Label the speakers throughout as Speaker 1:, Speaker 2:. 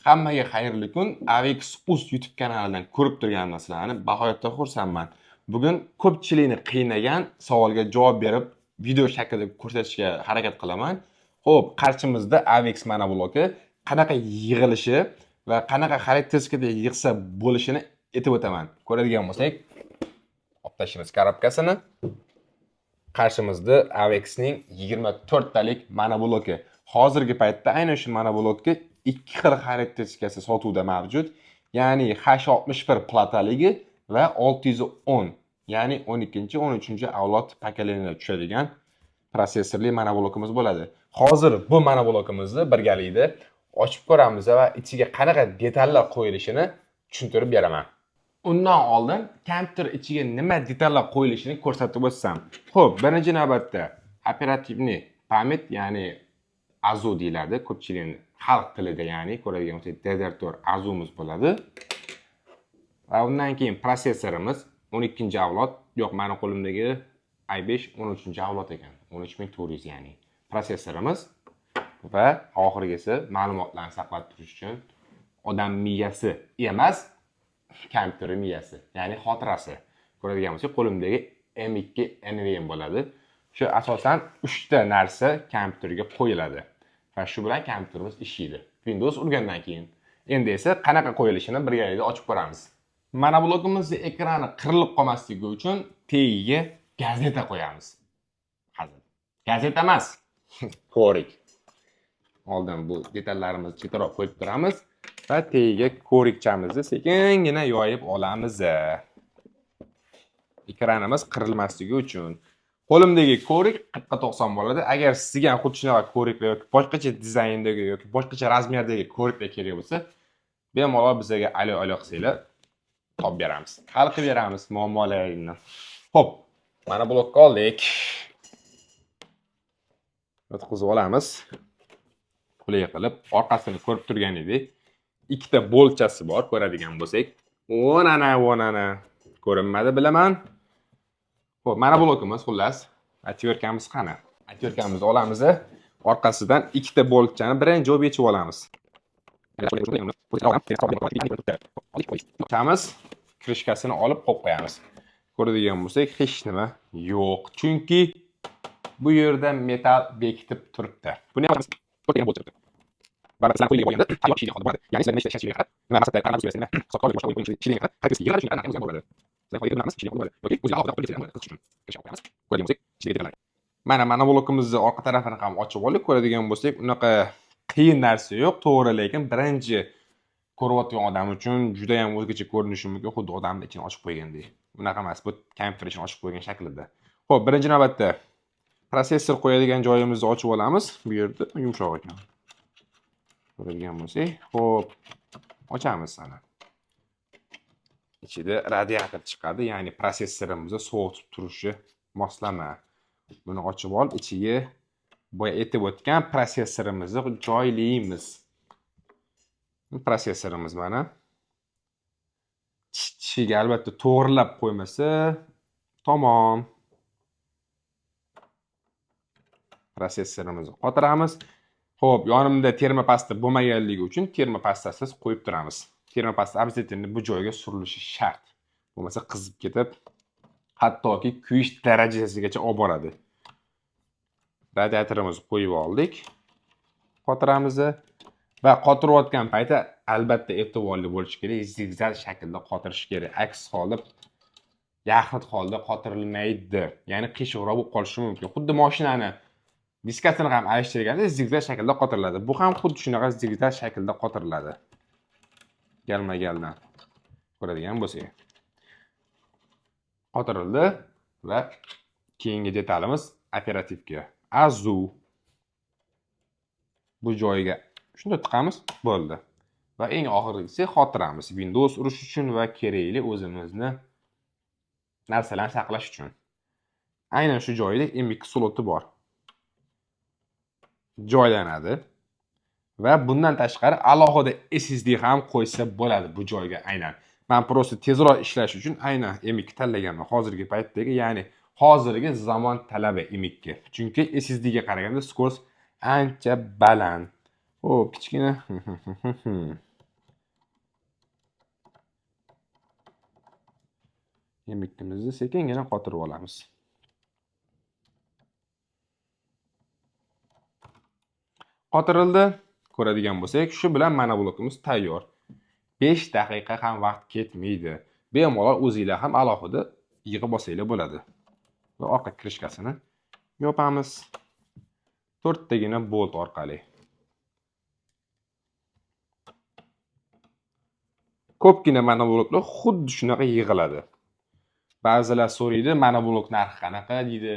Speaker 1: Hammaga xayrli kun. AVX.uz YouTube kanalidan ko'rib turganlaringizni bahoyatda xursandman. Bugun ko'pchilikni qiynagan savolga javob berib, video shaklida ko'rsatishga harakat qilaman. Xo'p, qarshimizda AVX monobloki qanaqa yig'ilishi va qanaqa xarakteristikada yig'sa bo'lishini aytib o'taman. Ko'radigan bo'lsak, olib tashlaymiz korobkasini. Qarshimizda AVX ning 24 talik monobloki. Hozirgi paytda aynan shu monoblokka ikki xil xarakteristikasi sotuvda mavjud. Ya'ni H61 plataligi va 610, ya'ni 12-13 avlod pokoleniyaga tushadigan prosessorli monoblokimiz bo'ladi. Hozir bu monoblokimizni birgalikda ochib ko'ramiz va ichiga qanaqa detallar qo'yilishini tushuntirib beraman. Undan oldin kompyuter ichiga nima detallar qo'yilishini ko'rsatib o'tsam. Xo'p, birinchi navbatda operativniy pamyat, ya'ni AZU deyiladi ko'pchilikning xalq tilida, ya'ni ko'radigan bo'lsak DDR4 AZU'miz bo'ladi. Va undan keyin prosessorimiz 12-avlod, yo'q, meni qo'limdagi i5 13-avlod ekan. 13400, ya'ni prosessorimiz va oxirgisi ma'lumotlarni saqlab turish uchun odam miyasi emas, kompyuter miyasi, ya'ni xotirasi. Ko'radigan bo'lsak, qo'limdagi M2 NVMe bo'ladi. Shu asosan 3 ta narsa kompyuterga qo'yiladi va shu bilan kompyuterimiz ishlaydi. Windows urgandan keyin. Endi esa qanaqa qo'yilishini birgalikda ochib ko'ramiz. Monoblokimizning ekrani qirilib qolmasligi uchun tagiga gazeta qo'yamiz. Hozir. Gazeta emas, ko'rik. Oldin bu detallarimizni chetroq qo'yib turamiz va tagiga ko'rikchamizni sekingina yoyib olamiz. Ekranimiz qirilmasligi uchun. Qo'limdagi ko'rik 40-90 bo'ladi. Agar sizga ham xuddi shunaqa ko'riklar yoki boshqacha dizayndagi yoki boshqacha razmerdagi ko'riklar kerak bo'lsa, bemalol bizga alo qilsanglar, topib beramiz. Hal qilib beramiz muammolaringizni. Xo'p, mana blokka oldik. O'tkazib olamiz. Qulay qilib, orqasini ko'rib turgan edik. Ikkita boltchasi bor, ko'radigan bo'lsak. O'nana. Ko'rinmadi, bilaman. Xo'p, mana blokimiz, xullas. Atverkamiz qani? Atverkamizni olamiz. Orqasidan ikkita boltchani birinchi olib yechib olamiz. Chamiz krishkasini olib qo'yib qo'yamiz. Ko'radigan bo'lsak, hech nima yo'q. Chunki bu yerda metal bekitib turibdi. Buni ham qo'ygan bo'lib turibdi. Ba'zi sizlar qo'yilgan bo'lganda tayyor ishga qoldi. Ya'ni sizlar nima ishlashingizga qarab, nima maqsadda qarab o'zingizga, hisobga boshqa o'yin ishingizga qarab, qaysi yig'iladi shundan analiz bo'ladi. Sizlar qo'yganlarimiz ishga bo'ladi. Yoki o'zingizlar oldida qo'yib qo'yamiz uchun. Ko'radigan bo'lsak, ishga deydilar. Mana blokimizni orqa tarafini ham ochib oldik. Ko'radigan bo'lsak, unaqa qiyin narsa yo'q, to'g'ri, lekin birinchi ko'rayotgan odam uchun juda ham o'zgacha ko'rinishi mumkin, xuddi odamni ichini ochib qo'ygandek. Bunaqa emas, bu kompyuter ichini ochib qo'ygan shaklida. Xo'p, birinchi navbatda prosessor qo'yadigan joyimizni ochib olamiz. Bu yerda yumshoq ekan. Ko'radigan bo'lsak, xo'p, ochamiz sana. Ichida radiator chiqadi, ya'ni prosessorimizni sovutib turishi moslama. Buni ochib olib, ichiga boya aytib o'tgan prosessorimizni joylaymiz. Prosessorimiz mana. Tishiga albatta to'g'rilab qo'ymasa tamom. Prosessorimizni qotiramiz. Xo'p, yonimda termopasta bo'lmaganligi uchun termopastasiz qo'yib turamiz. Termopasta обязательно bu joyga surilishi shart. Bo'lmasa qizib ketib, hattoki kuyish darajasigacha olib boradi. Radiatorimizni qo'yib oldik. Qotiramiz va qotirayotgan paytda albatta e'tiborli bo'lish kerak, zigzag shaklda qotirish kerak. Aks holda yaxlit holda qotirilmaydi. Ya'ni qiyshiqroq bo'lib qolishi mumkin. Xuddi mashinani diskasini ham alishtirganda zigzag shaklda qotiriladi. Bu ham xuddi shunaqa zigzag shaklda qotiriladi. Galma-galdan ko'radigan bo'lsak. Qotirildi va keyingi detalimiz operativga. AZU. Bu joyiga shunda tiqamiz, bo'ldi. Va eng oxirgisi xotiramiz. Windows urish uchun va kerakli o'zimizni narsalarni saqlash uchun. Aynan shu joyda M2 sloti bor. Joylanadi va bundan tashqari alohida SSD ham qo'ysa bo'ladi bu joyga aynan. Men prosta tezroq ishlash uchun aynan M2 tanlaganman hozirgi paytdagi, ya'ni hozirgi zamon talabi M2. Chunki SSD ga qaraganda skorost ancha baland. O, kichkina Yemikimizni sekingina qotirib olamiz. Qotirildi. Ko'radigan bo'lsak, shu bilan mana blokimiz tayyor. 5 daqiqa ham vaqt ketmaydi. Bemalol o'zingizlar ham alohida yig'ib olsanglar bo'ladi. Va orqa krishkasini yopamiz. 4 tagina bolt orqali. Ko'pgina mana bloklar xuddi shunaqa yig'iladi. Ba'zilar so'raydi, mana blok narxi qanaqa deydi.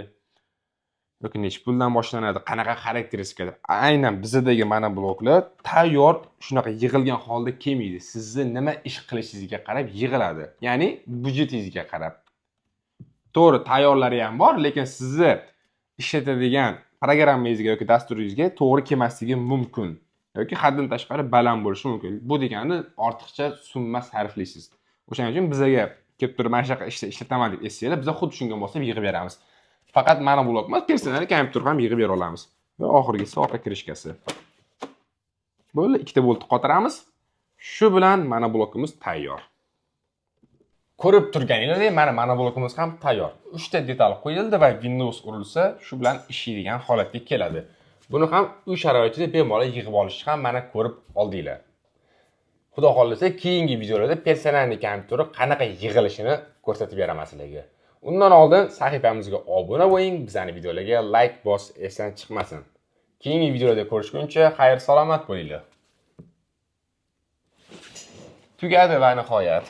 Speaker 1: Yoki nech puldan boshlanadi, qanaqa xarakteristika. Aynan bizdagi mana bloklar tayyor shunaqa yig'ilgan holda kelmaydi. Sizni nima ish qilishingizga qarab yig'iladi. Ya'ni budjetingizga qarab. To'g'ri, tayyorlari ham bor, lekin sizni ishlatadigan programmangizga yoki dasturingizga to'g'ri kelmasligi mumkin. Yoki haddan tashqari baland bo'lishi mumkin. Bu degani ortiqcha summa sarflaysiz. O'shaning uchun bizga kelib turib mana shunaqa ishlataman deb esinglar, biz xuddi shunga mos yig'ib beramiz. Faqat mana blok emas, personal kompyuter ham yig'ib bera olamiz. Va oxirgisi orqa kirishkasi. Bo'ldi, ikkita bolt qotiramiz. Shu bilan mana blokimiz tayyor. Ko'rib turganingizdek, mana blokimiz ham tayyor. 3 ta detal qo'yildi va Windows urilsa, shu bilan ishlaydigan holatga keladi. Buni ham uy sharoitida bemalol yig'ib olish ham mana ko'rib oldinglar. Xudo xolasa, keyingi videolarda personal kompyuteri qanaqa yig'ilishini ko'rsatib beraman sizlarga. Undan oldin sahifamizga obuna bo'ling, bizning videolarga like bos, esdan chiqmasin. Keyingi videolarda ko'rishguncha xayr salomat bo'linglar. Tugadi va nihoyat